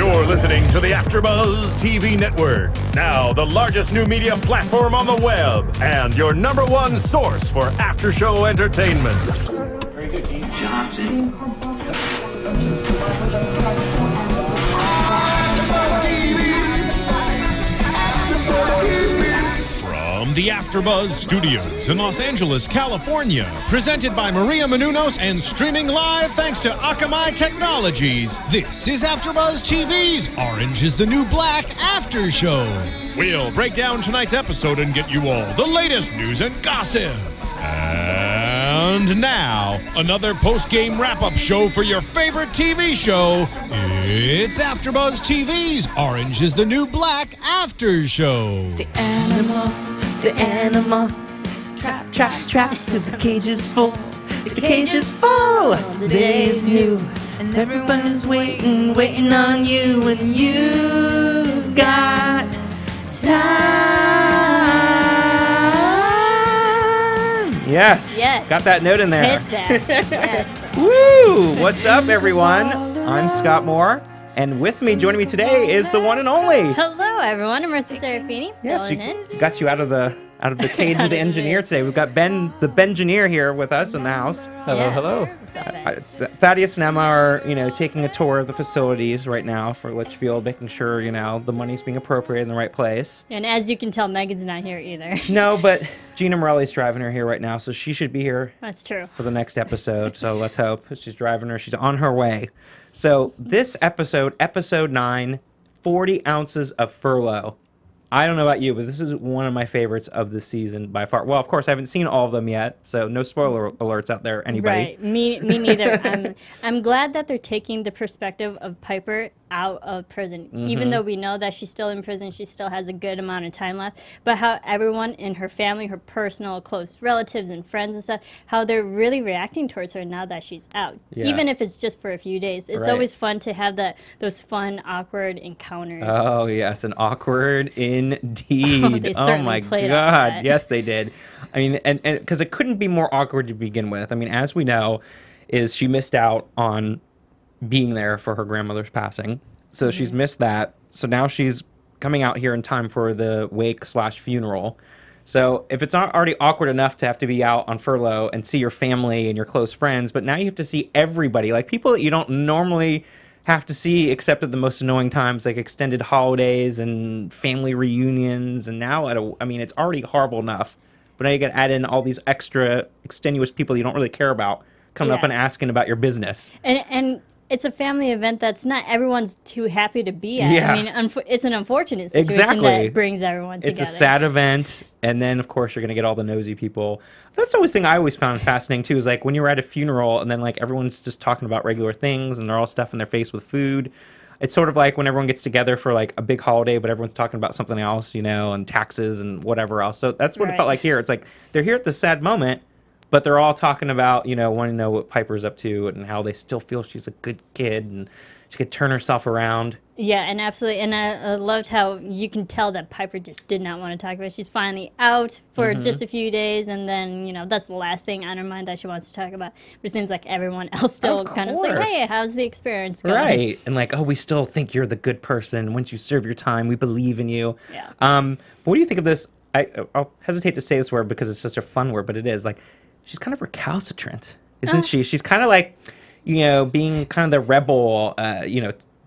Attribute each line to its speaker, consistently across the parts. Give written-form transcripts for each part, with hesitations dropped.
Speaker 1: You're listening to the AfterBuzz TV network, now the largest new media platform on the web, and your #1 source for after-show entertainment.
Speaker 2: Very good, Johnson.
Speaker 1: From the AfterBuzz Studios in Los Angeles, California, presented by Maria Menounos and streaming live thanks to Akamai Technologies, this is AfterBuzz TV's Orange is the New Black After Show. We'll break down tonight's episode and get you all the latest news and gossip. And now, another post-game wrap-up show for your favorite TV show. It's AfterBuzz TV's Orange is the New Black After Show.
Speaker 3: The animal, trap, trap, trap, till the cage is full. The cage is full, the day is new, and everyone is waiting, waiting on you, and you've got time.
Speaker 4: Yes. Got that note in there.
Speaker 5: Hit that. Yes.
Speaker 4: Woo! What's up, everyone? I'm Scott Moore, and with me, joining me today, is the one and only.
Speaker 5: Hello, everyone. I'm Marisa Serafini.
Speaker 4: Yes, got you out of the cage of the engineer today. We've got Ben, the Bengineer, here with us in the house. Hello. Thaddeus and Emma are, taking a tour of the facilities right now for Litchfield, making sure, the money's being appropriated in the right place.
Speaker 5: And as you can tell, Megan's not here either.
Speaker 4: No, but Gina Morelli's driving her here right now, so she should be here.
Speaker 5: That's true.
Speaker 4: For the next episode, so let's hope. She's driving her. She's on her way. So this episode, episode 9, 40 ounces of furlough. I don't know about you, but this is one of my favorites of the season by far. Well, of course, I haven't seen all of them yet, so no spoiler alerts out there, anybody.
Speaker 5: Right, me neither. I'm glad that they're taking the perspective of Piper out of prison. Even though we know that she's still in prison, she still has a good amount of time left, but how everyone in her family, her personal close relatives and friends and stuff, how they're really reacting towards her now that she's out.
Speaker 4: Yeah.
Speaker 5: Even if it's just for a few days. It's always fun to have those fun, awkward encounters.
Speaker 4: Oh, yes, an awkward indeed.
Speaker 5: Oh,
Speaker 4: my God. Yes, they did. I mean, and because it couldn't be more awkward to begin with. I mean, as we know, is she missed out on being there for her grandmother's passing. So she's missed that. So now she's coming out here in time for the wake/funeral. So if it's not already awkward enough to have to be out on furlough and see your family and your close friends, but now you have to see everybody, like people that you don't normally have to see except at the most annoying times, like extended holidays and family reunions. And now, it's already horrible enough, but now you got to add in all these extra extenuous people you don't really care about coming up and asking about your business.
Speaker 5: And it's a family event that's not everyone's too happy to be at.
Speaker 4: Yeah.
Speaker 5: I mean, it's an unfortunate situation that brings everyone together.
Speaker 4: It's a sad event, and then, of course, you're going to get all the nosy people. That's the always thing I always found fascinating, too, is like when you're at a funeral and then like everyone's just talking about regular things and they're all stuffing their face with food. It's sort of like when everyone gets together for like a big holiday, but everyone's talking about something else, and taxes and whatever else. So that's what it felt like here. It's like they're here at the sad moment, but they're all talking about, wanting to know what Piper's up to and how they still feel she's a good kid and she could turn herself around. Yeah,
Speaker 5: and absolutely. And I loved how you can tell that Piper just did not want to talk about it. She's finally out for just a few days, and then, that's the last thing on her mind that she wants to talk about. But it seems like everyone else still kind of like, hey, how's the experience going?
Speaker 4: Right. And like, oh, we still think you're the good person. Once you serve your time, we believe in you.
Speaker 5: Yeah.
Speaker 4: But what do you think of this? I'll hesitate to say this word because it's such a fun word, but it is. Like, she's kind of recalcitrant, isn't she? She's kind of like, being kind of the rebel,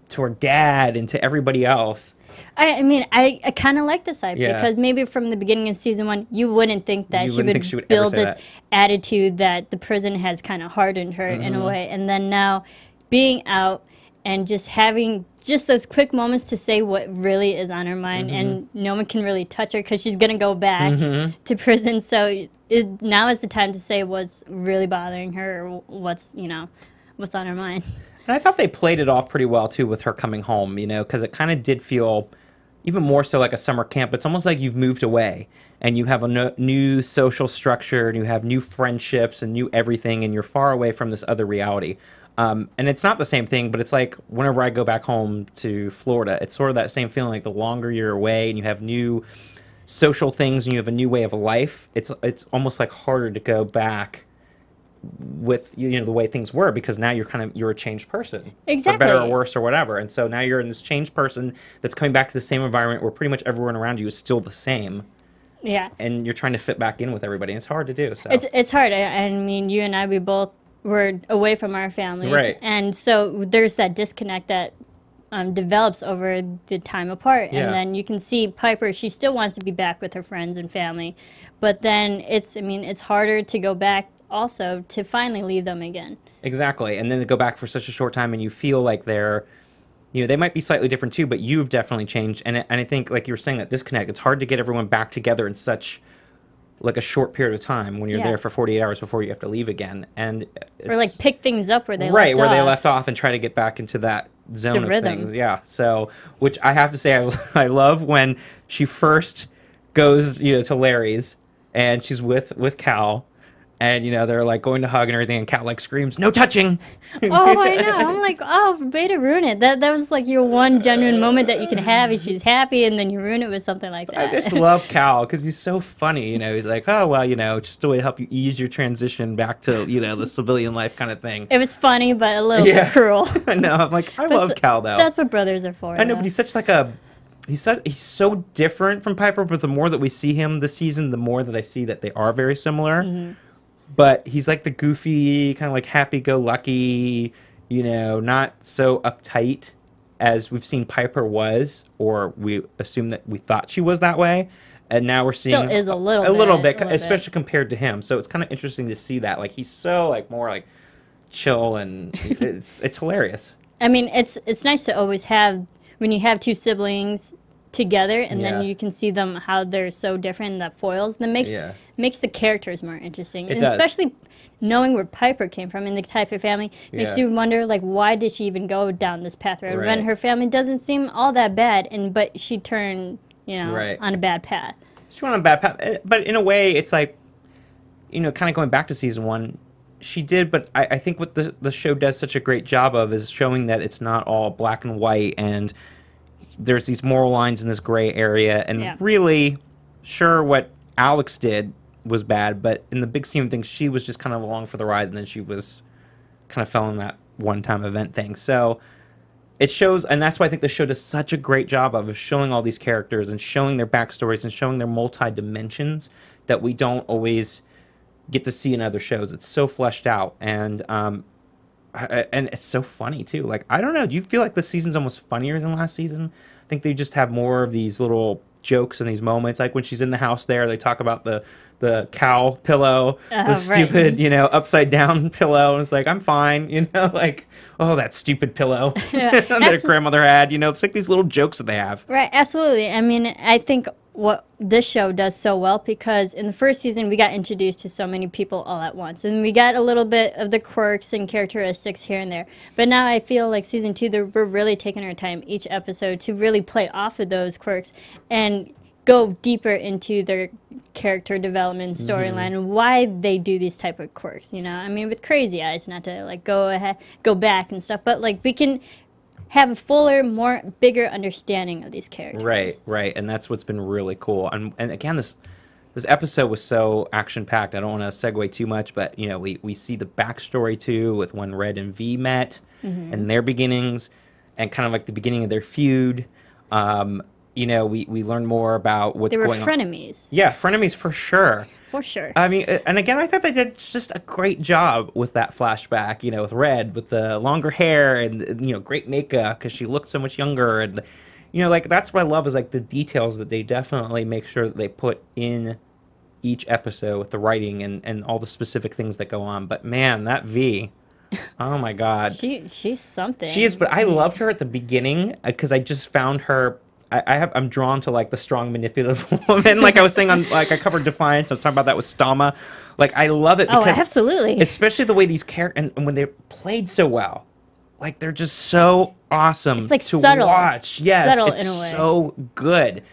Speaker 4: to her dad and to everybody else.
Speaker 5: I kind of like this side because maybe from the beginning of season 1, you wouldn't think that she would build this attitude that the prison has kind of hardened her in a way. And then now being out and just having just those quick moments to say what really is on her mind, and no one can really touch her because she's going to go back to prison. So now is the time to say what's really bothering her or what's on her mind.
Speaker 4: And I thought they played it off pretty well, too, with her coming home, because it kind of did feel even more so like a summer camp. It's almost like you've moved away and you have a new social structure and you have new friendships and new everything, and you're far away from this other reality. And it's not the same thing, but it's like whenever I go back home to Florida, it's sort of that same feeling, like the longer you're away and you have new social things and you have a new way of life, it's almost like harder to go back with the way things were, because now you're a changed person,
Speaker 5: exactly,
Speaker 4: for better or worse or whatever. And so now you're in this changed person that's coming back to the same environment where pretty much everyone around you is still the same.
Speaker 5: Yeah,
Speaker 4: and you're trying to fit back in with everybody, and it's hard to do. So
Speaker 5: it's hard. I mean, you and I, we both were away from our families,
Speaker 4: right?
Speaker 5: And so there's that disconnect that develops over the time apart.
Speaker 4: Yeah.
Speaker 5: And then you can see Piper, she still wants to be back with her friends and family, but then it's harder to go back also to finally leave them again.
Speaker 4: Exactly. And then to go back for such a short time, and you feel like they're, they might be slightly different too, but you've definitely changed. And I think, like you were saying, that disconnect, it's hard to get everyone back together in such like a short period of time when you're there for 48 hours before you have to leave again. And
Speaker 5: or like pick things up where they
Speaker 4: left off and try to get back into that zone of things. Yeah. So, which I have to say, I love when she first goes, to Larry's, and she's with Cal, and they're like going to hug and everything, and Cal like screams, "No touching!"
Speaker 5: Oh, I know. I'm like, way to ruin it. That was like your one genuine moment that you can have, and she's happy, and then you ruin it with something like that.
Speaker 4: I just love Cal because he's so funny. He's like, oh well, just a way to help you ease your transition back to the civilian life kind of thing.
Speaker 5: It was funny, but a little bit cruel.
Speaker 4: I know. I'm like, I love Cal though.
Speaker 5: That's what brothers are for.
Speaker 4: I know, but he's such like a. He's so different from Piper, but the more that we see him this season, the more that I see that they are very similar. Mm-hmm. But he's like the goofy, kind of like happy-go-lucky, not so uptight as we've seen Piper was, or we assume that we thought she was that way. And now we're seeing...
Speaker 5: Still is a little bit,
Speaker 4: especially compared to him. So it's kind of interesting to see that. Like, he's so, like, more, like, chill, and it's hilarious.
Speaker 5: I mean, it's nice to always have... When you have two siblings together, and then you can see them how they're so different, that foils, that makes the characters more interesting.
Speaker 4: It does.
Speaker 5: Especially knowing where Piper came from in the type of family makes you wonder, like, why did she even go down this path road when her family doesn't seem all that bad, but she turned, on a bad path.
Speaker 4: She went on a bad path, but in a way, it's like, kind of going back to season 1. She did, but I think what the show does such a great job of is showing that it's not all black and white, and there's these moral lines in this gray area. And really, sure, what Alex did was bad, but in the big scheme of things, she was just kind of along for the ride, and then she was kind of fell in that one-time event thing. So it shows, and that's why I think the show does such a great job of showing all these characters and showing their backstories and showing their multi-dimensions that we don't always get to see in other shows. It's so fleshed out, and it's so funny too. Like, I don't know, do you feel like this season's almost funnier than last season? I think they just have more of these little jokes and these moments, like when she's in the house there, they talk about the cow pillow, the stupid upside down pillow, and it's like, I'm fine, like, oh, that stupid pillow that grandmother had. It's like these little jokes that they have.
Speaker 5: Right, absolutely. I mean, I think what this show does so well, because in the first season we got introduced to so many people all at once, and we got a little bit of the quirks and characteristics here and there, but now I feel like season 2, we're really taking our time each episode to really play off of those quirks and go deeper into their character development storyline and why they do these type of quirks. I mean, with Crazy Eyes, not to like go back and stuff, but like we can have a fuller, bigger understanding of these characters.
Speaker 4: Right, and that's what's been really cool. And again, this episode was so action-packed. I don't want to segue too much, but we see the backstory too, with when Red and V met and their beginnings, and kind of like the beginning of their feud. We learn more about what's going on.
Speaker 5: They were frenemies.
Speaker 4: Yeah, frenemies for sure.
Speaker 5: For sure.
Speaker 4: I mean, and again, I thought they did just a great job with that flashback, with Red, with the longer hair and, great makeup because she looked so much younger. And, like, that's what I love is, like, the details that they definitely make sure that they put in each episode with the writing and all the specific things that go on. But, man, that V, oh, my God.
Speaker 5: She's something.
Speaker 4: She is, but I loved her at the beginning because I just found her... I'm drawn to like the strong, manipulative woman. Like I was saying on, like I covered Defiance. I was talking about that with Stama. Like I love it. Because
Speaker 5: absolutely.
Speaker 4: Especially the way these characters and when they're played so well, like they're just so awesome
Speaker 5: it's like
Speaker 4: to
Speaker 5: subtle.
Speaker 4: watch. Yes,
Speaker 5: subtle
Speaker 4: it's
Speaker 5: in a way.
Speaker 4: So good.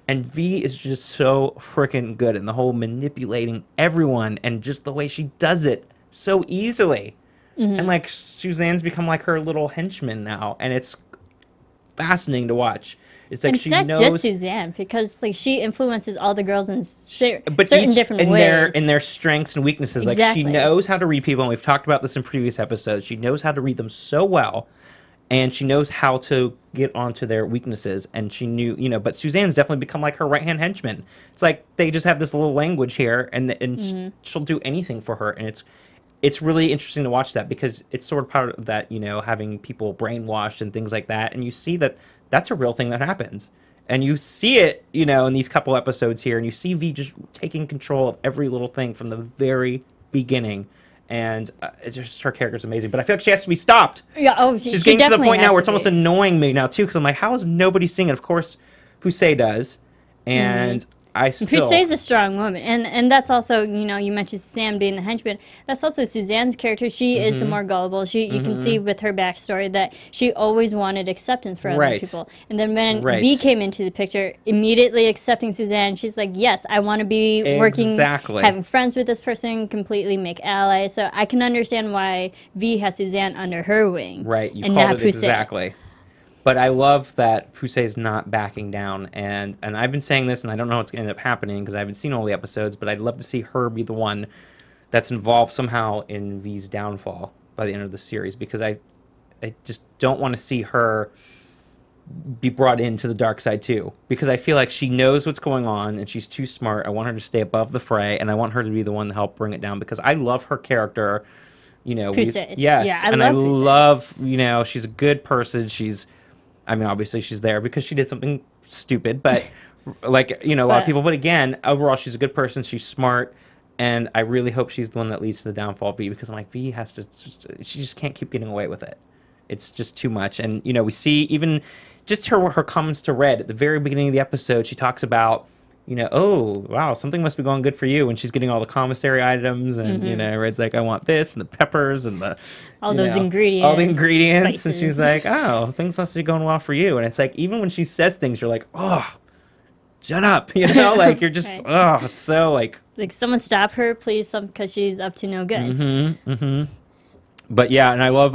Speaker 4: And V is just so freaking good, and the whole manipulating everyone and just the way she does it so easily. And like Suzanne's become like her little henchman now, and it's fascinating to watch. It's like
Speaker 5: and
Speaker 4: she
Speaker 5: it's not
Speaker 4: knows
Speaker 5: just Suzanne, because like she influences all the girls in certain different
Speaker 4: in
Speaker 5: ways.
Speaker 4: in their strengths and weaknesses.
Speaker 5: Exactly.
Speaker 4: Like she knows how to read people, and we've talked about this in previous episodes. She knows how to read them so well, and she knows how to get onto their weaknesses. And she knew, but Suzanne's definitely become like her right-hand henchman. It's like they just have this little language here, and she'll do anything for her, and it's really interesting to watch that, because it's sort of part of that, having people brainwashed and things like that. And you see that that's a real thing that happens. And you see it, in these couple episodes here, and you see V just taking control of every little thing from the very beginning. And it's just, her character's amazing. But I feel like she has to be stopped.
Speaker 5: Yeah,
Speaker 4: she's getting to the point now where it's almost annoying me now, too, because I'm like, how is nobody seeing it? Of course, Poussey does. And Poussey's
Speaker 5: a strong woman, and that's also, you mentioned Sam being the henchman. That's also Suzanne's character. She is the more gullible. You can see with her backstory that she always wanted acceptance for other people. And then when V came into the picture, immediately accepting Suzanne, she's like, yes, I want to be working, having friends with this person, completely make allies. So I can understand why V has Suzanne under her wing.
Speaker 4: Right, you
Speaker 5: and
Speaker 4: called
Speaker 5: not
Speaker 4: it
Speaker 5: Poussey.
Speaker 4: exactly. But I love that Poussey's not backing down, and I've been saying this, and I don't know what's going to end up happening because I haven't seen all the episodes, but I'd love to see her be the one that's involved somehow in V's downfall by the end of the series, because I just don't want to see her be brought into the dark side too, because I feel like she knows what's going on, and she's too smart. I want her to stay above the fray, and I want her to be the one to help bring it down, because I love her character.
Speaker 5: Poussey.
Speaker 4: Yes,
Speaker 5: yeah,
Speaker 4: I love, she's a good person. Obviously she's there because she did something stupid, but a lot of people. But again, overall, she's a good person. She's smart, and I really hope she's the one that leads to the downfall of V, because I'm like, V has to. She just can't keep getting away with it. It's just too much. And we see even just her comments to Red at the very beginning of the episode. She talks about, oh wow, something must be going good for you, and she's getting all the commissary items, and Red's like, I want this, and the peppers, and the
Speaker 5: all the
Speaker 4: ingredients,
Speaker 5: spices.
Speaker 4: and she's like, oh, things must be going well for you. And it's like, even when she says things, you're like, oh, shut up, like you're just oh, it's so like
Speaker 5: someone stop her, please, because she's up to no good.
Speaker 4: But yeah, and I love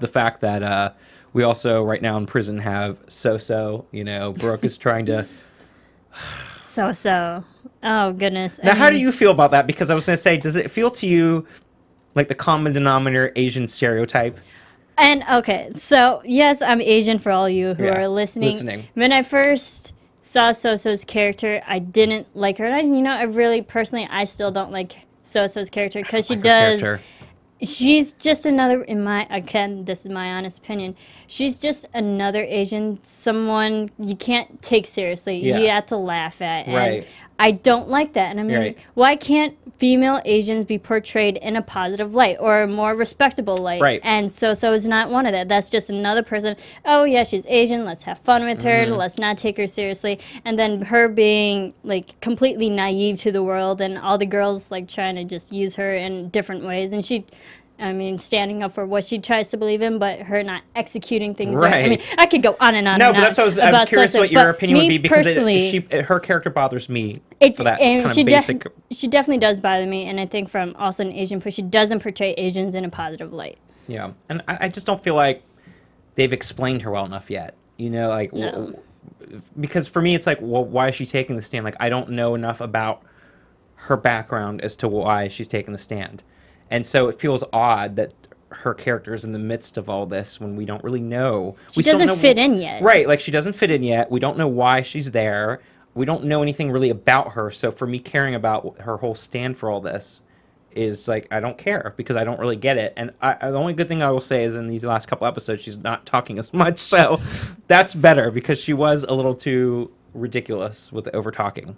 Speaker 4: the fact that we also right now in prison have So. Brooke is trying to
Speaker 5: So. Oh goodness.
Speaker 4: Now, how do you feel about that? Because I was going to say, does it feel to you like the common denominator Asian stereotype?
Speaker 5: And okay, so yes, I'm Asian for all you who are listening. When I first saw So's character, I didn't like her. And I really personally, I still don't like So's character, because she does. She's just another, this is my honest opinion, she's just another Asian, someone you can't take seriously. Yeah. You have to laugh at. And I don't like that. And I mean, why can't female Asians be portrayed in a positive light or a more respectable light?
Speaker 4: Right.
Speaker 5: And so is not one of that. That's just another person. Oh, yeah, she's Asian. Let's have fun with her. Let's not take her seriously. And then her being, completely naive to the world, and all the girls, trying to just use her in different ways. And standing up for what she tries to believe in, but her not executing things right. I mean, I could go on and on.
Speaker 4: No, but that's what I was curious what your opinion would be, because her character bothers me. For that kind of basic.
Speaker 5: She definitely does bother me, and I think from also an Asian person, she doesn't portray Asians in a positive light.
Speaker 4: Yeah, and I just don't feel like they've explained her well enough yet.
Speaker 5: No.
Speaker 4: Because for me, it's like, well, why is she taking the stand? I don't know enough about her background as to why she's taking the stand. And so it feels odd that her character is in the midst of all this when we don't really know.
Speaker 5: She doesn't fit in yet.
Speaker 4: Right, she doesn't fit in yet. We don't know why she's there. We don't know anything really about her. So for me, caring about her whole stand for all this is I don't care, because I don't really get it. And the only good thing I will say is in these last couple episodes, she's not talking as much. So that's better, because she was a little too ridiculous with the over-talking.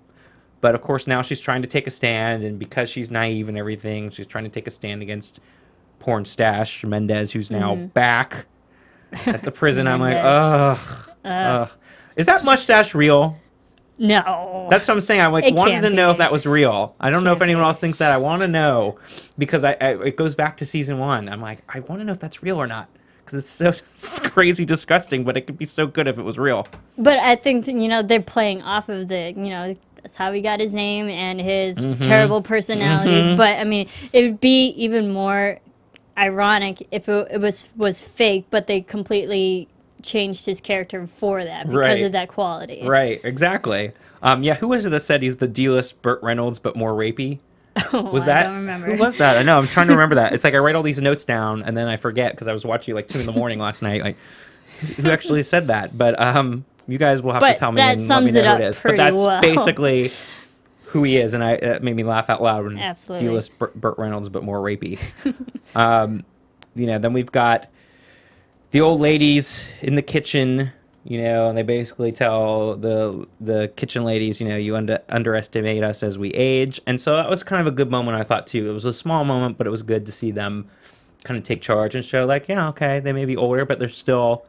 Speaker 4: But, of course, now she's trying to take a stand, and because she's naive and everything, she's trying to take a stand against porn stash Mendez, who's now back at the prison. I'm like, ugh. Is that mustache real?
Speaker 5: No.
Speaker 4: That's what I'm saying. I wanted to know if that was real. I don't know if anyone else thinks that. I want to know, because it goes back to season 1. I'm like, I want to know if that's real or not, because it's so crazy disgusting, but it could be so good if it was real.
Speaker 5: But I think, they're playing off of the, that's how he got his name and his terrible personality. But, I mean, it would be even more, ironic if it was fake, but they completely changed his character for that because of that quality.
Speaker 4: Right, exactly. Yeah, who was it that said he's the D-list Burt Reynolds but more rapey? Was that?
Speaker 5: I don't remember.
Speaker 4: Who was that? I know. I'm trying to remember that. It's like I write all these notes down and then I forget because I was watching like 2 a.m. last night. Like, who actually said that? But you guys will have to tell me and let me know who it is. But that's basically who he is, and it made me laugh out loud when D-list Burt Reynolds but more rapey. Then we've got the old ladies in the kitchen. And they basically tell the kitchen ladies, you underestimate us as we age. And so that was kind of a good moment, I thought, too. It was a small moment, but it was good to see them kind of take charge and show, like, okay, they may be older, but they're still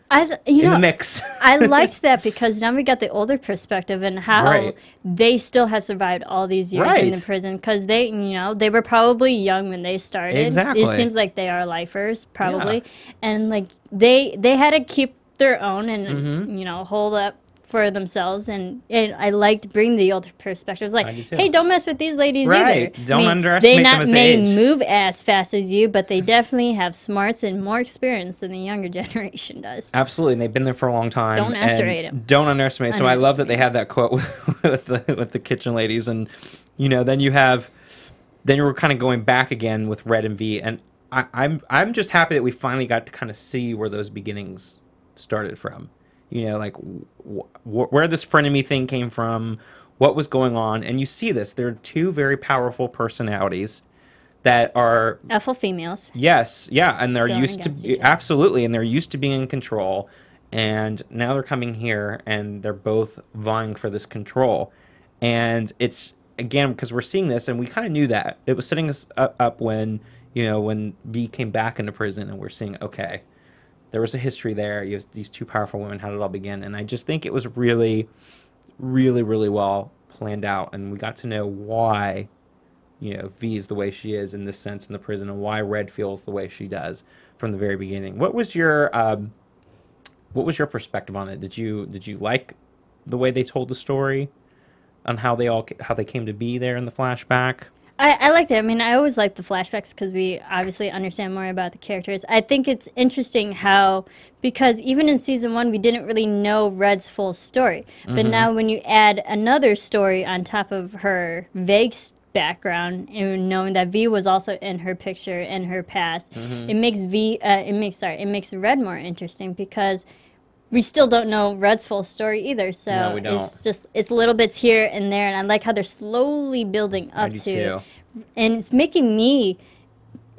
Speaker 4: in the mix.
Speaker 5: I liked that because now we got the older perspective and how they still have survived all these years in the prison because they were probably young when they started.
Speaker 4: Exactly.
Speaker 5: It seems like they are lifers, probably. Yeah. And, like, they had to keep their own and hold up for themselves, and I liked bringing the older perspective. It's like, hey, don't mess with these ladies either.
Speaker 4: Don't underestimate them as age.
Speaker 5: They may move as fast as you, but they definitely have smarts and more experience than the younger generation does.
Speaker 4: Absolutely, and they've been there for a long time.
Speaker 5: Don't underestimate them.
Speaker 4: Don't underestimate. So I love that they had that quote with the kitchen ladies, and then you were kind of going back again with Red and V, and I'm just happy that we finally got to kind of see where those beginnings started from, like where this frenemy thing came from, what was going on. And you see this, there are 2 very powerful personalities that are
Speaker 5: alpha females.
Speaker 4: Yes, yeah, and they're used to absolutely, and they're used to being in control, and now they're coming here and they're both vying for this control. And it's again because we're seeing this, and we kind of knew that it was setting us up when when V came back into prison, and we're seeing, okay, there was a history there. You have these 2 powerful women. How did it all begin? And I just think it was really, really, really well planned out. And we got to know why, V is the way she is in this sense in the prison, and why Red feels the way she does from the very beginning. What was your perspective on it? Did you like the way they told the story on how they came to be there in the flashback?
Speaker 5: I liked it. I mean, I always like the flashbacks because we obviously understand more about the characters. I think it's interesting how, because even in season 1, we didn't really know Red's full story. But now when you add another story on top of her vague background, and knowing that V was also in her picture in her past, it makes Red more interesting because we still don't know Red's full story either, so
Speaker 4: no, we don't.
Speaker 5: it's little bits here and there, and I like how they're slowly building up to, and it's making me,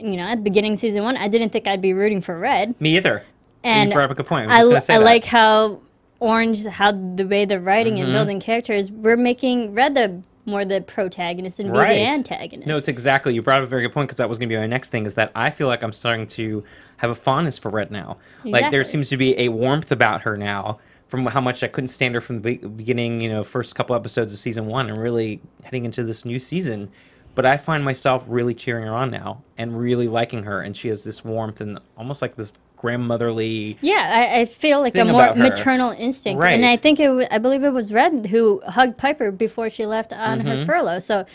Speaker 5: at the beginning of season 1, I didn't think I'd be rooting for Red.
Speaker 4: Me either. And you brought up a good point.
Speaker 5: I like how the way they're writing and building characters, we're making Red more the protagonist and be the antagonist.
Speaker 4: No, it's exactly. You brought up a very good point because that was going to be my next thing, is that I feel like I'm starting to have a fondness for Red now. Exactly. Like there seems to be a warmth about her now from how much I couldn't stand her from the beginning, first couple episodes of season 1 and really heading into this new season. But I find myself really cheering her on now and really liking her, and she has this warmth and almost like this grandmotherly.
Speaker 5: Yeah, I feel like a more maternal instinct, and I think I believe it was Red who hugged Piper before she left on her furlough. So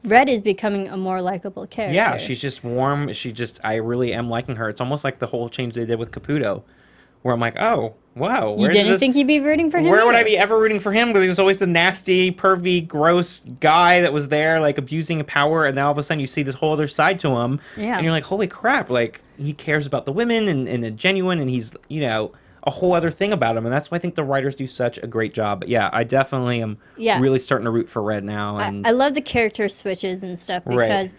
Speaker 5: Red is becoming a more likable character.
Speaker 4: Yeah, she's just warm. I really am liking her. It's almost like the whole change they did with Caputo, where I'm like, oh, wow.
Speaker 5: You didn't think you'd be rooting for him?
Speaker 4: Where would I be ever rooting for him? Because he was always the nasty, pervy, gross guy that was there, like, abusing power, and now all of a sudden you see this whole other side to him, and you're like, holy crap, like, he cares about the women and a genuine, and he's, a whole other thing about him, and that's why I think the writers do such a great job. But yeah, I definitely am really starting to root for Red now. And
Speaker 5: I love the character switches and stuff because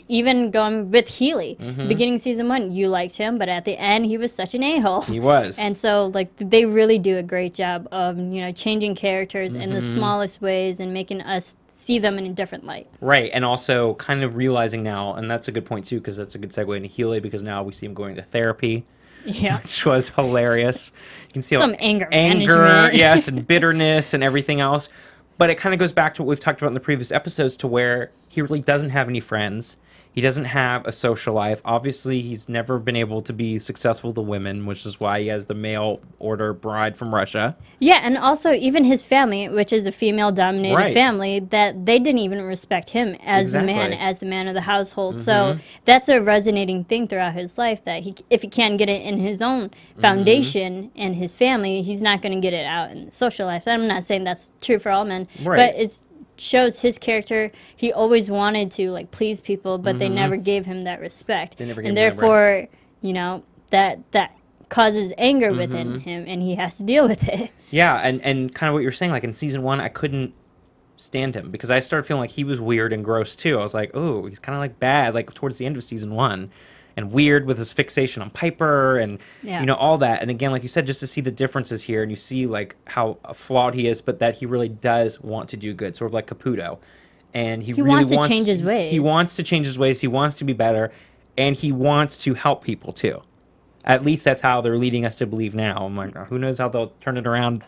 Speaker 5: even going with Healy, beginning season 1, you liked him, but at the end, he was such an a-hole.
Speaker 4: He was.
Speaker 5: And so, like, they really do a great job of, changing characters in the smallest ways and making us see them in a different light.
Speaker 4: Right, and also kind of realizing now, and that's a good point, too, because that's a good segue into Healy, because now we see him going to therapy.
Speaker 5: Yeah.
Speaker 4: Which was hilarious. You can see
Speaker 5: some anger management.
Speaker 4: Yes, and bitterness and everything else. But it kind of goes back to what we've talked about in the previous episodes, to where he really doesn't have any friends. He doesn't have a social life. Obviously, he's never been able to be successful with the women, which is why he has the mail order bride from Russia.
Speaker 5: Yeah, and also even his family, which is a female-dominated family, that they didn't even respect him as the man, as the man of the household. So that's a resonating thing throughout his life, that if he can't get it in his own foundation and his family, he's not going to get it out in the social life. I'm not saying that's true for all men, but it's shows his character. He always wanted to like please people, but they never gave him that respect, and therefore you know that causes anger within him, and he has to deal with it.
Speaker 4: Yeah, and kind of what you're saying, like in season 1 I couldn't stand him because I started feeling like he was weird and gross too. I was like, oh, he's kind of like bad like towards the end of season 1, and weird with his fixation on Piper and you know, all that. And again, like you said, just to see the differences here, and you see like how flawed he is, but that he really does want to do good, sort of like Caputo. And he really
Speaker 5: wants to change his ways.
Speaker 4: He wants to change his ways. He wants to be better, and he wants to help people too. At least that's how they're leading us to believe now. I'm like, who knows how they'll turn it around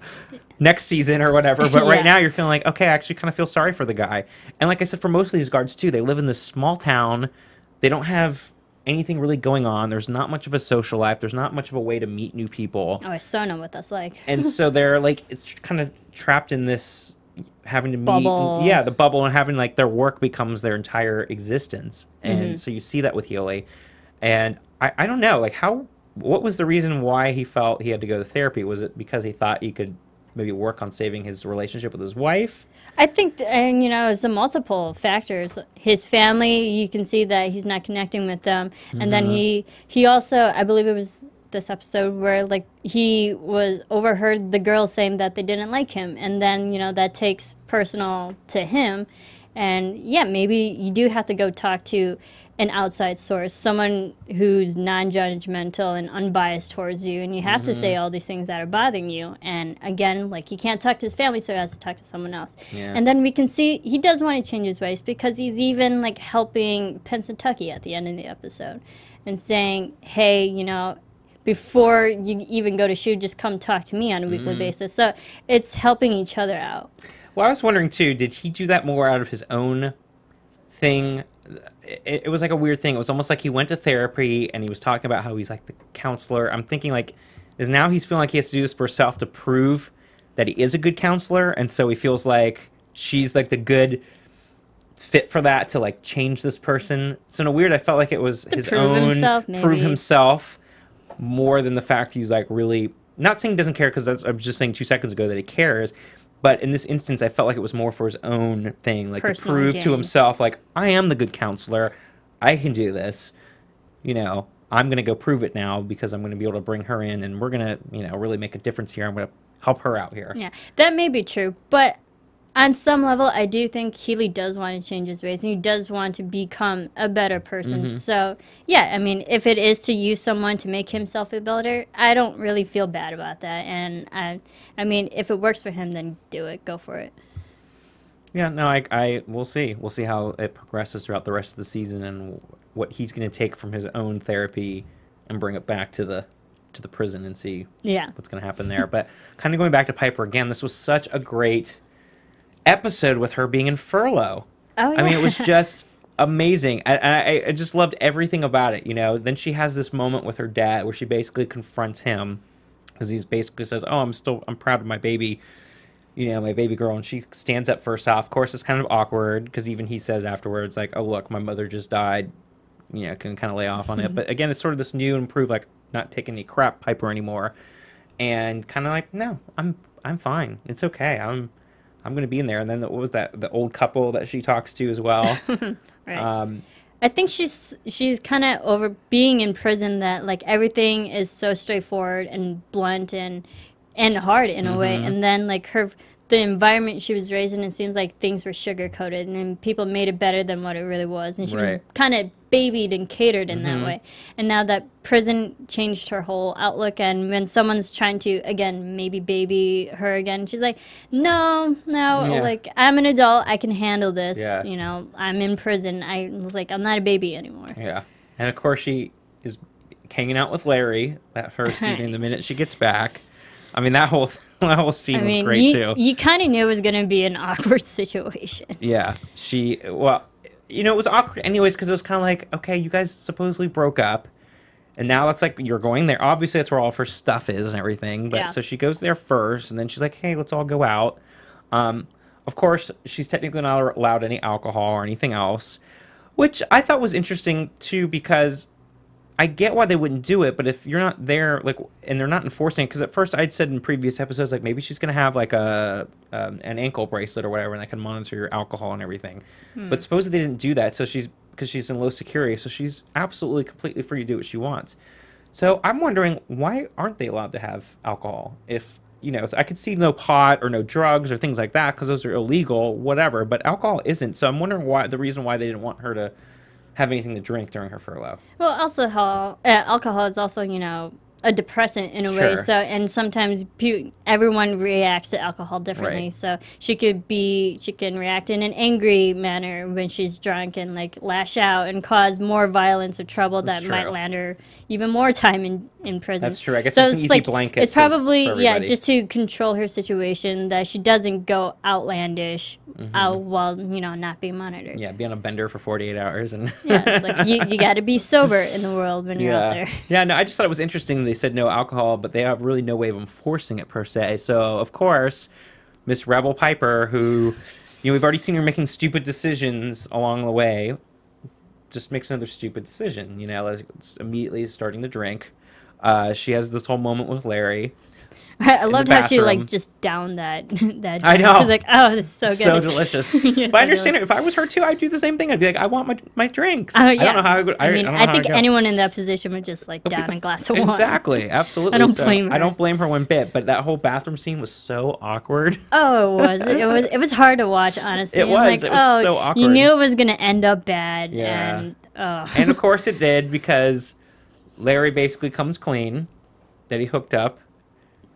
Speaker 4: next season or whatever. But right now you're feeling like, okay, I actually kind of feel sorry for the guy. And like I said, for most of these guards too, they live in this small town. They don't have anything really going on. There's not much of a social life. There's not much of a way to meet new people.
Speaker 5: Oh, I so know what that's like.
Speaker 4: And so they're like, it's kind of trapped in this having to
Speaker 5: bubble.
Speaker 4: meet. Yeah, the bubble, and having like their work becomes their entire existence. And so you see that with Healy. And I don't know, like what was the reason why he felt he had to go to therapy? Was it because he thought he could maybe work on saving his relationship with his wife?
Speaker 5: I think, and you know, it's a multiple factors. His family, you can see that he's not connecting with them, and then he also, I believe it was this episode where like he was overheard the girls saying that they didn't like him, and then you know that takes personal to him, and yeah, maybe you do have to go talk to an outside source, someone who's non-judgmental and unbiased towards you, and you have to say all these things that are bothering you. And again, like he can't talk to his family, so he has to talk to someone else. And then we can see he does want to change his ways, because he's even like helping Pennsatucky at the end of the episode and saying, hey, you know, before you even go to shoot, just come talk to me on a weekly basis. So it's helping each other out.
Speaker 4: Well, I was wondering too, did he do that more out of his own thing? It was like a weird thing. It was almost like he went to therapy and he was talking about how he's like the counselor. I'm thinking like, is now he's feeling like he has to do this for himself to prove that he is a good counselor, and so he feels like she's like the good fit for that to like change this person. So in a weird, I felt like it was his own prove himself more than the fact he's like really not saying he doesn't care, because I was just saying 2 seconds ago that he cares. But in this instance, I felt like it was more for his own thing, like personal to prove to himself, like, I am the good counselor. I can do this. You know, I'm going to go prove it now, because I'm going to be able to bring her in, and we're going to, you know, really make a difference here. I'm going to help her out here.
Speaker 5: Yeah, that may be true. But on some level, I do think Healy does want to change his ways, and he does want to become a better person. So, yeah, I mean, if it is to use someone to make himself a better, I don't really feel bad about that. And, I mean, if it works for him, then do it. Go for it.
Speaker 4: Yeah, no, we'll see. We'll see how it progresses throughout the rest of the season, and what he's going to take from his own therapy and bring it back to the prison, and see what's going to happen there. But kind of going back to Piper again, this was such a great episode with her being in furlough.
Speaker 5: Oh, yeah.
Speaker 4: I mean, it was just amazing. I just loved everything about it, you know. Then she has this moment with her dad where she basically confronts him, because he basically says, oh, I'm proud of my baby, you know, my baby girl. And she stands up first off. Of course, it's kind of awkward, because even he says afterwards, like, oh, look, my mother just died, you know, can kind of lay off on it. But again, it's sort of this new and improved, like, not taking any crap Piper anymore, and kind of like, no, I'm fine. It's okay. I'm going to be in there. And then what was that? The old couple that she talks to as well.
Speaker 5: Right. I think she's kind of over being in prison, that like everything is so straightforward and blunt and hard in a way. And then like the environment she was raised in, it seems like things were sugar coated, and then people made it better than what it really was. And she was kind of babied and catered in that way. And now that prison changed her whole outlook, and when someone's trying to again maybe baby her again, she's like, no, like, I'm an adult, I can handle this. You know, I'm in prison, I'm not a baby anymore.
Speaker 4: And of course she is hanging out with Larry that first evening. The minute she gets back, I mean, that whole scene was great too.
Speaker 5: You kind of knew it was going to be an awkward situation.
Speaker 4: Yeah, well, you know, it was awkward anyways because it was kind of like, okay, you guys supposedly broke up. And now it's like you're going there. Obviously, that's where all of her stuff is and everything. But so she goes there first, and then she's like, hey, let's all go out. Of course, she's technically not allowed any alcohol or anything else, which I thought was interesting, too, because I get why they wouldn't do it. But if you're not there, like, and they're not enforcing it, because at first I'd said in previous episodes, like, maybe she's going to have, like, an ankle bracelet or whatever, and that can monitor your alcohol and everything. But supposedly they didn't do that, so because she's in low security, so she's absolutely completely free to do what she wants. So I'm wondering, why aren't they allowed to have alcohol? If, you know, I could see no pot or no drugs or things like that because those are illegal, whatever, but alcohol isn't. So I'm wondering why the reason why they didn't want her to have anything to drink during her furlough.
Speaker 5: Well, also alcohol is also, you know, a depressant in a way. So, and sometimes everyone reacts to alcohol differently. Right. So she can react in an angry manner when she's drunk and like lash out and cause more violence or trouble that might land her even more time in prison.
Speaker 4: That's true. I guess it's an easy blanket.
Speaker 5: It's probably just to control her situation that she doesn't go outlandish while, you know, not being monitored.
Speaker 4: Yeah, be on a bender for 48 hours and
Speaker 5: it's like you got to be sober in the world when you're out there.
Speaker 4: Yeah, no, I just thought it was interesting they said no alcohol, but they have really no way of enforcing it per se. So, of course, Miss Rebel Piper, who, you know, we've already seen her making stupid decisions along the way, just makes another stupid decision, you know, like immediately starting to drink. She has this whole moment with Larry.
Speaker 5: I loved how she like just downed that drink.
Speaker 4: I know.
Speaker 5: She was like, "Oh, this is so good,
Speaker 4: so delicious." But I understand it. If I was her too, I'd do the same thing. I'd be like, "I want my drinks."
Speaker 5: Yeah.
Speaker 4: I don't know how I would.
Speaker 5: I think anyone in that position would just like down a glass of wine.
Speaker 4: Exactly, absolutely.
Speaker 5: I don't blame her.
Speaker 4: I don't blame her one bit. But that whole bathroom scene was so awkward.
Speaker 5: Oh, it was hard to watch. Honestly,
Speaker 4: it was. It was so awkward.
Speaker 5: You knew it was gonna end up bad.
Speaker 4: Yeah. And of course it did because Larry basically comes clean that he hooked up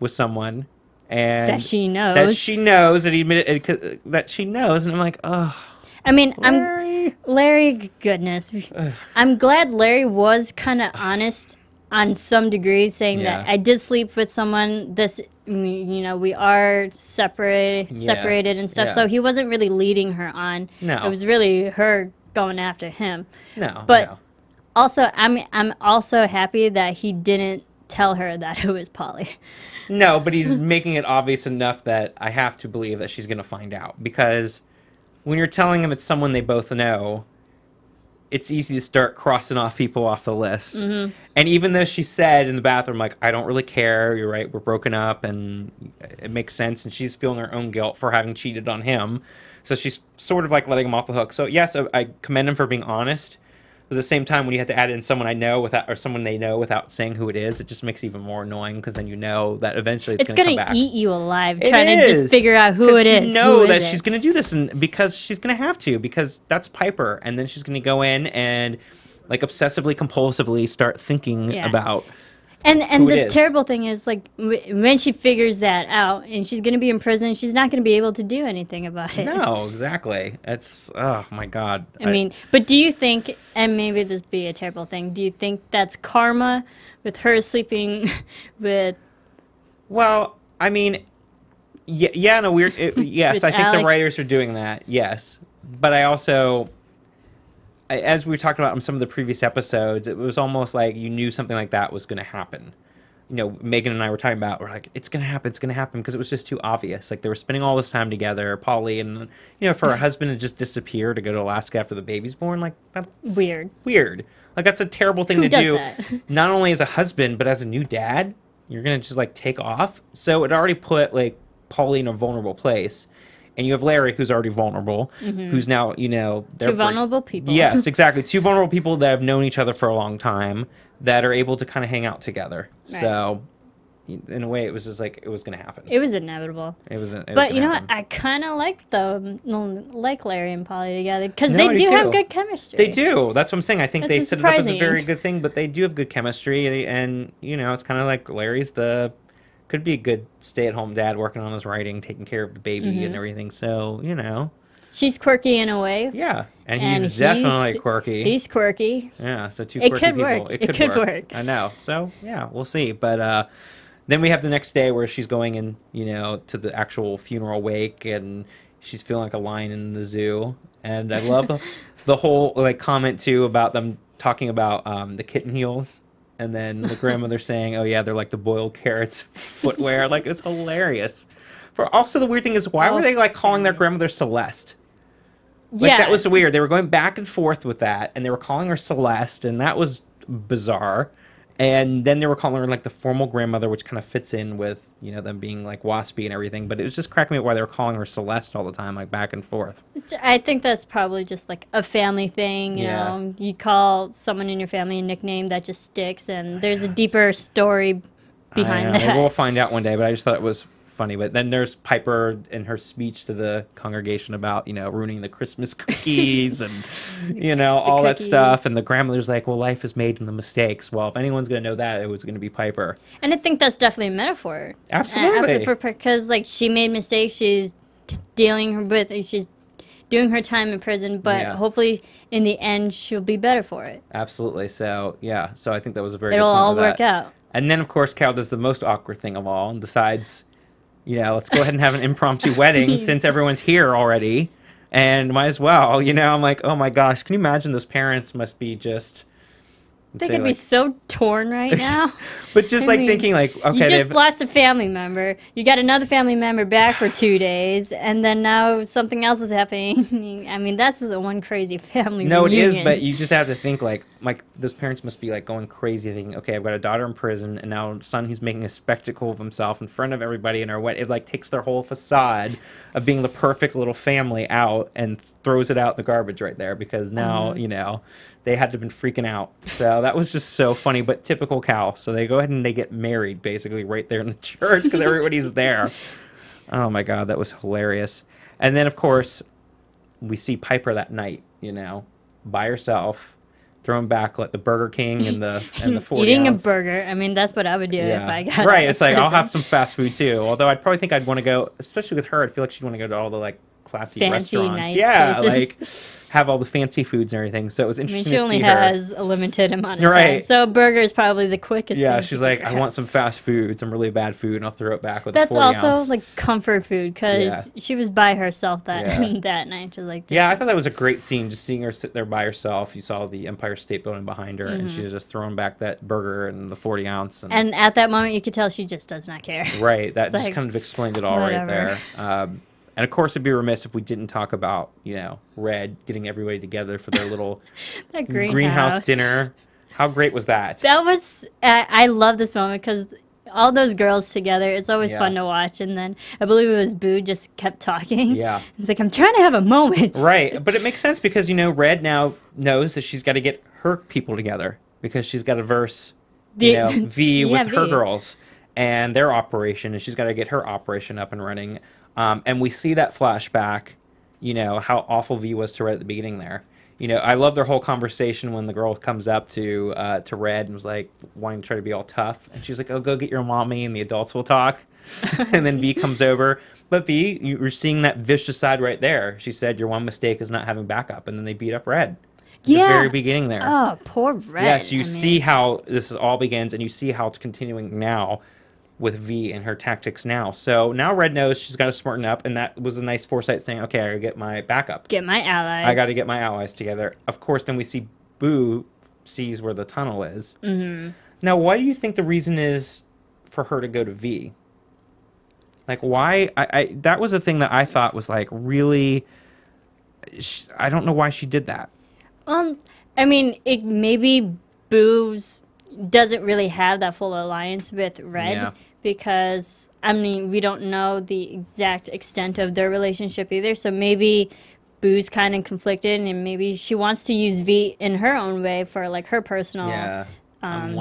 Speaker 4: with someone. And
Speaker 5: that she knows
Speaker 4: that he admitted that she knows, and I'm like, oh.
Speaker 5: I mean,
Speaker 4: Larry,
Speaker 5: goodness. I'm glad Larry was kind of honest on some degree, saying that I did sleep with someone. This, you know, we are separated and stuff. So he wasn't really leading her on.
Speaker 4: No,
Speaker 5: it was really her going after him.
Speaker 4: No,
Speaker 5: but also, I'm also happy that he didn't tell her that it was Polly.
Speaker 4: No, but he's making it obvious enough that I have to believe that she's going to find out. Because when you're telling them it's someone they both know, it's easy to start crossing off people off the list. And even though she said in the bathroom, like, I don't really care, you're right, we're broken up, and it makes sense, and she's feeling her own guilt for having cheated on him. So she's sort of like letting him off the hook. So yes, I commend him for being honest. But at the same time, when you have to add in someone I know without, or someone they know without saying who it is, it just makes it even more annoying because then you know that eventually it's going to come back.
Speaker 5: Eat you alive, trying to just figure out who it is.
Speaker 4: You know that she's going to do this, and because she's going to have to, because that's Piper, and then she's going to go in and like obsessively, compulsively start thinking about.
Speaker 5: And the terrible thing is, like, when she figures that out and she's going to be in prison, she's not going to be able to do anything about it.
Speaker 4: No, exactly. It's, oh, my God.
Speaker 5: I mean, but do you think, and maybe this be a terrible thing, do you think that's karma with her sleeping with...
Speaker 4: Well, I mean, yeah, in a weird... yes, I think
Speaker 5: Alex?
Speaker 4: The writers are doing that, yes. But I also... As we were talking about in some of the previous episodes, it was almost like you knew something like that was going to happen. You know, Megan and I were talking about, we're like, it's going to happen, because it was just too obvious. Like, they were spending all this time together, Polly, and, you know, for her husband to just disappear to go to Alaska after the baby's born, like, that's...
Speaker 5: Weird.
Speaker 4: Like, that's a terrible thing to do.
Speaker 5: That?
Speaker 4: Not only as a husband, but as a new dad, you're going to just, like, take off. So it already put, like, Polly in a vulnerable place. And you have Larry, who's already vulnerable, who's now, you know...
Speaker 5: Two vulnerable people.
Speaker 4: Yes, exactly. Two vulnerable people that have known each other for a long time that are able to kind of hang out together. Right. So, in a way, it was just like, it was going to happen.
Speaker 5: It was inevitable. But you know what? I kind of like Larry and Polly together, because they do have good chemistry.
Speaker 4: They do. That's what I'm saying. I think they set it up as a very good thing, but they do have good chemistry. And you know, it's kind of like Larry's could be a good stay-at-home dad working on his writing, taking care of the baby and everything. So, you know.
Speaker 5: She's quirky in a way.
Speaker 4: Yeah. And he's definitely quirky.
Speaker 5: He's quirky.
Speaker 4: Yeah, so two quirky people.
Speaker 5: It could work.
Speaker 4: I know. So, yeah, we'll see. But then we have the next day where she's going in, you know, to the actual funeral wake, and she's feeling like a lion in the zoo. And I love the whole like comment too about them talking about the kitten heels, and then the grandmother saying, "Oh yeah, they're like the boiled carrots footwear." Like, it's hilarious. For also, the weird thing is, why were they like calling their grandmother Celeste? Like, that was weird. They were going back and forth with that, and they were calling her Celeste, and that was bizarre. And then they were calling her like the formal grandmother, which kind of fits in with, you know, them being like waspy and everything. But it was just cracking me up why they were calling her Celeste all the time, like back and forth.
Speaker 5: I think that's probably just like a family thing. You know, you call someone in your family a nickname that just sticks, and there's a deeper story behind that.
Speaker 4: We'll find out one day, but I just thought it was funny. But then there's Piper in her speech to the congregation about, you know, ruining the Christmas cookies and, you know, all that stuff. And the grandmother's like, well, life is made in the mistakes. Well, if anyone's going to know that, it was going to be Piper.
Speaker 5: And I think that's definitely a metaphor.
Speaker 4: Absolutely.
Speaker 5: Because, like, she made mistakes. She's dealing with, she's doing her time in prison, but hopefully in the end she'll be better for it.
Speaker 4: Absolutely. So, yeah. So I think that was a very
Speaker 5: It'll
Speaker 4: good point
Speaker 5: all work out.
Speaker 4: And then, of course, Cal does the most awkward thing of all and decides, you know, let's go ahead and have an impromptu wedding since everyone's here already, and might as well, you know. I'm like, oh my gosh, can you imagine those parents must be just...
Speaker 5: They're going to be so torn right now.
Speaker 4: But just I mean, thinking like, okay.
Speaker 5: You just lost a family member. You got another family member back for 2 days. And then now something else is happening. I mean, that's one crazy family reunion.
Speaker 4: It is, but you just have to think like those parents must be like going crazy thinking, okay, I've got a daughter in prison and now a son who's making a spectacle of himself in front of everybody in our wedding. It like takes their whole facade of being the perfect little family out and throws it out the garbage right there because now, you know, they had to have been freaking out. So that was just so funny, but typical Cal. So they go ahead and they get married basically right there in the church because everybody's there. Oh my God, that was hilarious. And then, of course, we see Piper that night, you know, by herself, throwing back like the Burger King and the 40
Speaker 5: Eating
Speaker 4: ounce.
Speaker 5: A burger. I mean, that's what I would do if I got
Speaker 4: right. It's like, I'll have some fast food too. Although I'd probably think I'd want to go, especially with her, I'd feel like she'd want to go to all the like classy
Speaker 5: fancy,
Speaker 4: restaurants.
Speaker 5: Nice places.
Speaker 4: Like have all the fancy foods and everything. So it was interesting to see her.
Speaker 5: I mean, she only has a limited amount of time. So a burger is probably the quickest thing.
Speaker 4: She's like, I want some fast food, some really bad food, and I'll throw it back with
Speaker 5: That's
Speaker 4: a 40 ounce.
Speaker 5: also like comfort food because she was by herself that that night. She was like,
Speaker 4: I thought that was a great scene, just seeing her sit there by herself. You saw the Empire State Building behind her, and she was just throwing back that burger and the 40 ounce.
Speaker 5: And at that moment, you could tell she just does not care.
Speaker 4: Right. That just kind of explained it all right there. And of course, it'd be remiss if we didn't talk about, you know, Red getting everybody together for their little greenhouse dinner. How great was that?
Speaker 5: That was, I love this moment because all those girls together, it's always fun to watch. And then I believe it was Boo just kept talking.
Speaker 4: Yeah.
Speaker 5: It's like, I'm trying to have a moment.
Speaker 4: Right. But it makes sense because, you know, Red now knows that she's got to get her people together because she's got to verse, you know, V with her girls and their operation, and she's got to get her operation up and running. And we see that flashback, you know, how awful V was to Red at the beginning there. You know, I love their whole conversation when the girl comes up to Red and was like wanting to try to be all tough. And she's like, oh, go get your mommy and the adults will talk. And then V comes over. But V, you're seeing that vicious side right there. She said, your one mistake is not having backup. And then they beat up Red. At the very beginning there.
Speaker 5: Oh, poor Red.
Speaker 4: Yes, you see how this all begins and you see how it's continuing now with V and her tactics now. So now Red knows she's got to smarten up, and that was a nice foresight saying, okay, I got to get my backup.
Speaker 5: Get my allies.
Speaker 4: I got to get my allies together. Of course, then we see Boo sees where the tunnel is. Now, why do you think the reason is for her to go to V? Like, why? That was a thing that I thought was, like, really... I don't know why she did that.
Speaker 5: I mean, maybe Boo's doesn't really have that full alliance with Red because, I mean, we don't know the exact extent of their relationship either. So maybe Boo's kind of conflicted and maybe she wants to use V in her own way for, like, her personal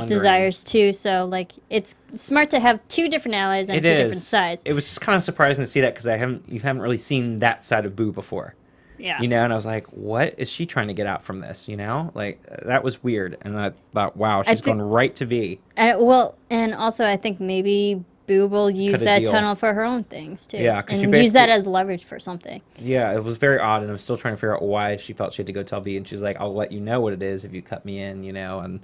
Speaker 5: desires too. So, like, it's smart to have two different allies and two different sides.
Speaker 4: It was just kind of surprising to see that because you haven't really seen that side of Boo before.
Speaker 5: Yeah.
Speaker 4: You know, and I was like, what is she trying to get out from this? You know, like that was weird. And I thought, wow, she's going right to V.
Speaker 5: And also I think maybe Boo will use that tunnel for her own things too.
Speaker 4: Yeah.
Speaker 5: And use that as leverage for something.
Speaker 4: Yeah, it was very odd. And I'm still trying to figure out why she felt she had to go tell V. And she's like, I'll let you know what it is if you cut me in, you know. And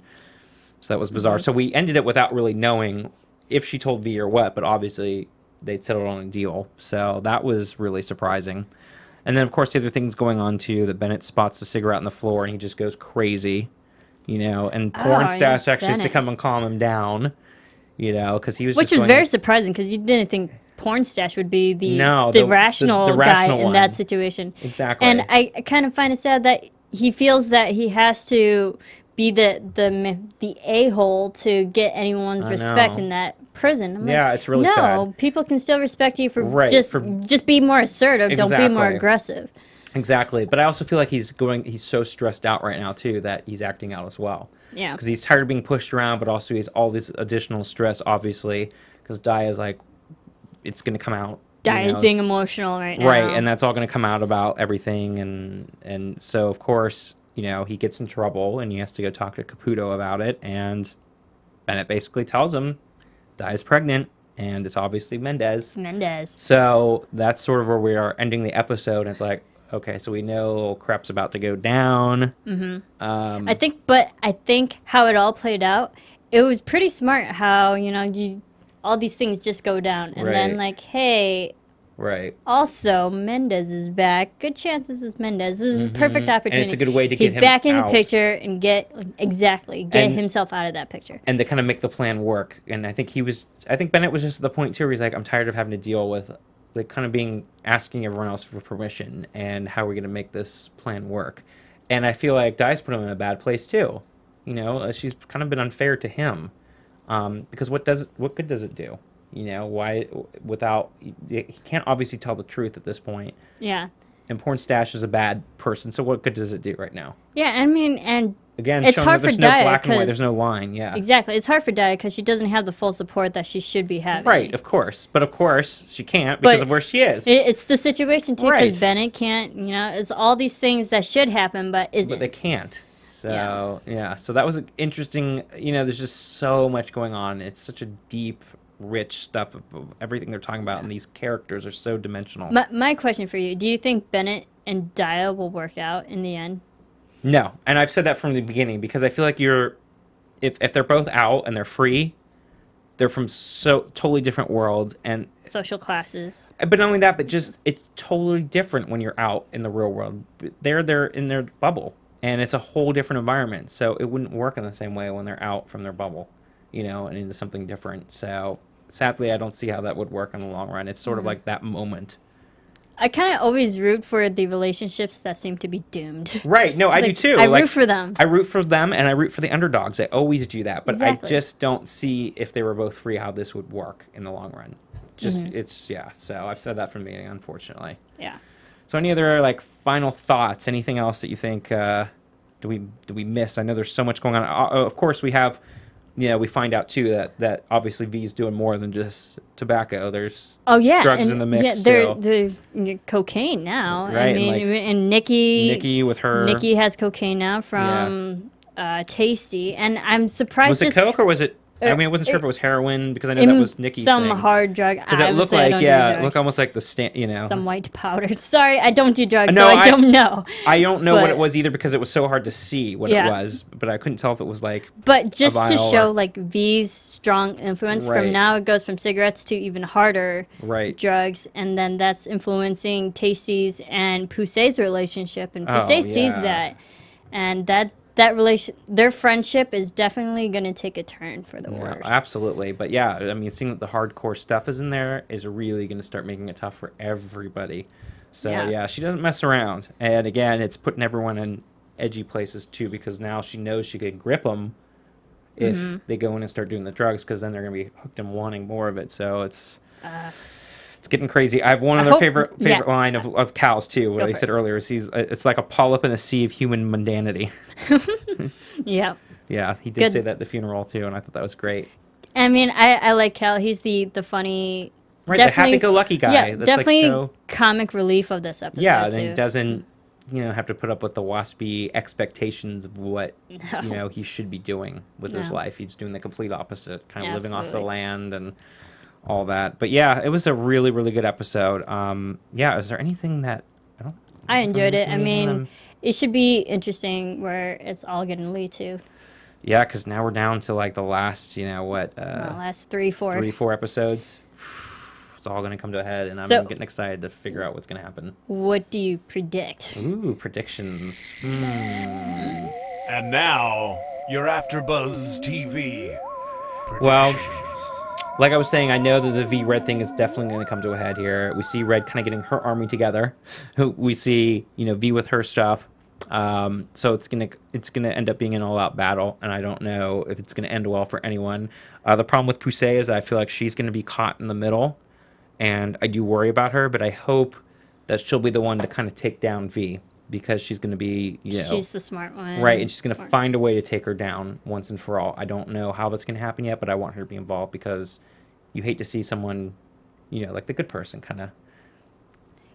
Speaker 4: so that was bizarre. So we ended it without really knowing if she told V or what. But obviously they'd settled on a deal. So that was really surprising. And then, of course, the other thing's going on, too, that Bennett spots the cigarette on the floor, and he just goes crazy, you know, and Porn Stash actually has to come and calm him down, you know, because he was
Speaker 5: Which was very surprising, because you didn't think Porn Stash would be the rational guy in that situation.
Speaker 4: Exactly.
Speaker 5: And I kind of find it sad that he feels that he has to be the a-hole to get anyone's respect in that prison. I'm like,
Speaker 4: it's really sad.
Speaker 5: No, people can still respect you for just be more assertive. Don't be more aggressive.
Speaker 4: Exactly. But I also feel like he's so stressed out right now, too, that he's acting out as well.
Speaker 5: Yeah.
Speaker 4: Because he's tired of being pushed around, but also he has all this additional stress, obviously, because Daya's like, it's going to come out.
Speaker 5: Daya's being emotional right now.
Speaker 4: Right, and that's all going to come out about everything. And so, of course, you know, he gets in trouble, and he has to go talk to Caputo about it, and Bennett basically tells him Daya's pregnant, and it's obviously Mendez.
Speaker 5: It's Mendez.
Speaker 4: So that's sort of where we are ending the episode, and it's like, okay, so we know crap's about to go down.
Speaker 5: Mm-hmm. I think how it all played out, it was pretty smart how, you know, all these things just go down. And then, like, hey, also, Mendez is back. Good chances it's Mendez. This is a perfect opportunity.
Speaker 4: And it's a good way to get him
Speaker 5: He's back in
Speaker 4: out.
Speaker 5: The picture and get himself out of that picture.
Speaker 4: And to kind of make the plan work. And I think Bennett was just at the point, too, where he's like, I'm tired of having to deal with, like, kind of asking everyone else for permission, and how are we going to make this plan work? And I feel like Daya's put him in a bad place, too. You know, she's kind of been unfair to him. Because what good does it do? You know, why he can't obviously tell the truth at this point.
Speaker 5: Yeah.
Speaker 4: And Porn Stash is a bad person, so what good does it do right now?
Speaker 5: Yeah, I mean, and
Speaker 4: again,
Speaker 5: it's hard for
Speaker 4: there's no black and white, there's no line, yeah.
Speaker 5: Exactly. It's hard for Daya because she doesn't have the full support that she should be having.
Speaker 4: Right, of course. But of course, she can't because of where she is.
Speaker 5: It's the situation, too, because Bennett can't, you know, it's all these things that should happen, but isn't.
Speaker 4: But they can't. So, yeah. So that was interesting. You know, there's just so much going on. It's such a deep, rich stuff of everything they're talking about, and these characters are so dimensional.
Speaker 5: My question for you, do you think Bennett and Daya will work out in the end?
Speaker 4: No, and I've said that from the beginning, because I feel like if they're both out and they're free, they're from so totally different worlds and
Speaker 5: social classes.
Speaker 4: But not only that, but just it's totally different when you're out in the real world. They're in their bubble, and it's a whole different environment, so it wouldn't work in the same way when they're out from their bubble, you know, and into something different. So sadly, I don't see how that would work in the long run. It's sort of like that moment. I
Speaker 5: kind of always root for the relationships that seem to be doomed.
Speaker 4: Right. No, I do too.
Speaker 5: I root for them.
Speaker 4: I root for them, and I root for the underdogs. I always do that. But I just don't see, if they were both free, how this would work in the long run. So I've said that from the beginning, unfortunately.
Speaker 5: Yeah.
Speaker 4: So any other, like, final thoughts? Anything else that you think do we miss? I know there's so much going on. Of course, we have... Yeah, we find out too that obviously V's doing more than just tobacco. There's drugs in the mix.
Speaker 5: Yeah, there's cocaine now.
Speaker 4: Right,
Speaker 5: I mean, and Nikki
Speaker 4: with her.
Speaker 5: Nikki has cocaine now from Tasty, and I'm surprised.
Speaker 4: Was it coke or was it? I mean, I wasn't sure if it was heroin, because I know that was Nikki's
Speaker 5: some
Speaker 4: thing.
Speaker 5: Hard drug.
Speaker 4: Because it looked like, it looked almost like the you know.
Speaker 5: Some white powder. Sorry, I don't do drugs, so I don't know.
Speaker 4: I don't know what it was either, because it was so hard to see what it was, but I couldn't tell if it was like.
Speaker 5: But just to show like V's strong influence, from now it goes from cigarettes to even harder drugs, and then that's influencing Tasty's and Pousse's relationship, and Pousse sees that, and their friendship is definitely going to take a turn for the worse.
Speaker 4: Absolutely. But yeah, I mean, seeing that the hardcore stuff is in there is really going to start making it tough for everybody. So yeah, she doesn't mess around. And again, it's putting everyone in edgy places too, because now she knows she can grip them if they go in and start doing the drugs, because then they're going to be hooked and wanting more of it. So it's getting crazy. I have one other favorite line of Cal's too. What he said earlier is it's like a polyp in the sea of human mundanity.
Speaker 5: Yeah.
Speaker 4: Yeah, he did say that at the funeral too, and I thought that was great.
Speaker 5: I mean, I like Cal. He's the funny,
Speaker 4: the happy-go-lucky guy.
Speaker 5: Yeah,
Speaker 4: that's
Speaker 5: definitely
Speaker 4: like
Speaker 5: comic relief of this episode.
Speaker 4: Yeah, and he doesn't, have to put up with the waspy expectations of what he should be doing with his life. He's doing the complete opposite, kind of living off the land and all that. But yeah, it was a really, really good episode. Is there anything that
Speaker 5: I enjoyed it. I mean, it should be interesting where it's all going to lead to.
Speaker 4: Yeah, because now we're down to like the last, last
Speaker 5: 3-4
Speaker 4: episodes. it's all going to come to a head, and I'm getting excited to figure out what's going to happen.
Speaker 5: What do you predict?
Speaker 4: Ooh, predictions.
Speaker 1: And now, your AfterBuzz TV predictions.
Speaker 4: Well, like I was saying, I know that the V-Red thing is definitely going to come to a head here. We see Red kind of getting her army together. We see, V with her stuff. So it's gonna end up being an all-out battle, and I don't know if it's gonna end well for anyone. The problem with Poussey is I feel like she's gonna be caught in the middle, and I do worry about her. But I hope that she'll be the one to kind of take down V, because she's gonna be,
Speaker 5: she's the smart one,
Speaker 4: right? And she's gonna find a way to take her down once and for all. I don't know how that's gonna happen yet, but I want her to be involved, because you hate to see someone, like the good person, kind of.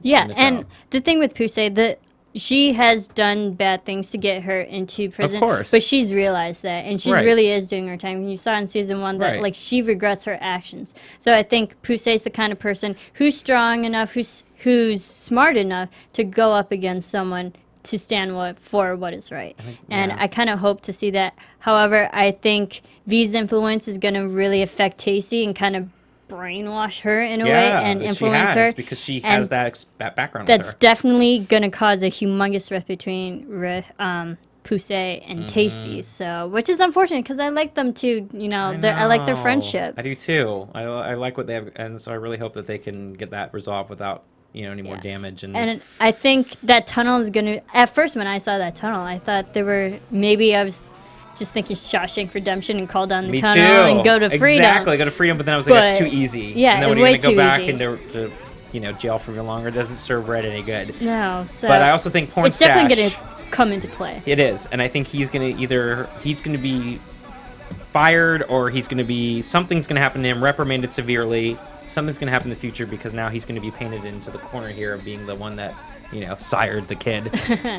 Speaker 5: Yeah, and the thing with Poussey, she has done bad things to get her into prison.
Speaker 4: Of course.
Speaker 5: But she's realized that, and she really is doing her time. You saw in season 1 that, like, she regrets her actions. So I think Poussey's the kind of person who's strong enough, who's smart enough to go up against someone to stand for what is right. And I kind of hope to see that. However, I think V's influence is going to really affect Tacy and kind of brainwash her in a way and influence her,
Speaker 4: because she has that background.
Speaker 5: That's definitely gonna cause a humongous rift between Poussey and Tacy. So, which is unfortunate, because I like them too. I like their friendship.
Speaker 4: I do too. I like what they have, and so I really hope that they can get that resolved without any more damage. And
Speaker 5: I think that tunnel is gonna. At first, when I saw that tunnel, I thought I was just thinking Shawshank Redemption and call down the tunnel and go to freedom.
Speaker 4: Exactly, go to freedom, but then I was like, that's too easy.
Speaker 5: Yeah,
Speaker 4: and then when
Speaker 5: way
Speaker 4: you're going to go back
Speaker 5: easy.
Speaker 4: into jail for longer, it doesn't serve Red any good.
Speaker 5: No, so...
Speaker 4: But I also think Porn
Speaker 5: It's definitely going to come into play.
Speaker 4: It is, and I think he's going to be fired, or something's going to happen to him, reprimanded severely. Something's going to happen in the future, because now he's going to be painted into the corner here of being the one that sired the kid.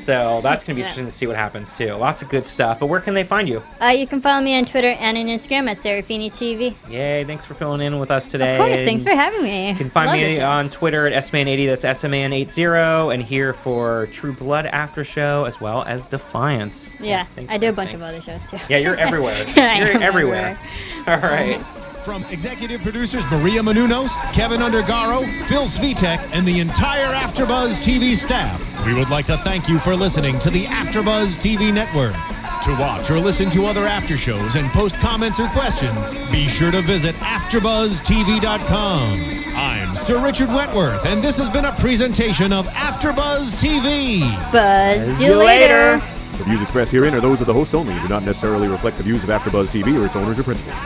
Speaker 4: So that's going to be interesting to see what happens, too. Lots of good stuff. But where can they find you?
Speaker 5: You can follow me on Twitter and on Instagram at Serafini TV.
Speaker 4: Yay, thanks for filling in with us today.
Speaker 5: Of course, thanks for having me.
Speaker 4: You can find me on Twitter at SMan80, that's SMan80, and here for True Blood After Show, as well as Defiance.
Speaker 5: Yeah, I do a bunch of other shows, too.
Speaker 4: Yeah, you're everywhere. You're everywhere. All right.
Speaker 1: From executive producers Maria Menounos, Kevin Undergaro, Phil Svitek, and the entire AfterBuzz TV staff, we would like to thank you for listening to the AfterBuzz TV network. To watch or listen to other after shows and post comments or questions, be sure to visit AfterBuzzTV.com. I'm Sir Richard Wentworth, and this has been a presentation of AfterBuzz TV.
Speaker 5: Buzz you later.
Speaker 6: The views expressed herein are those of the hosts only and do not necessarily reflect the views of AfterBuzz TV or its owners or principals.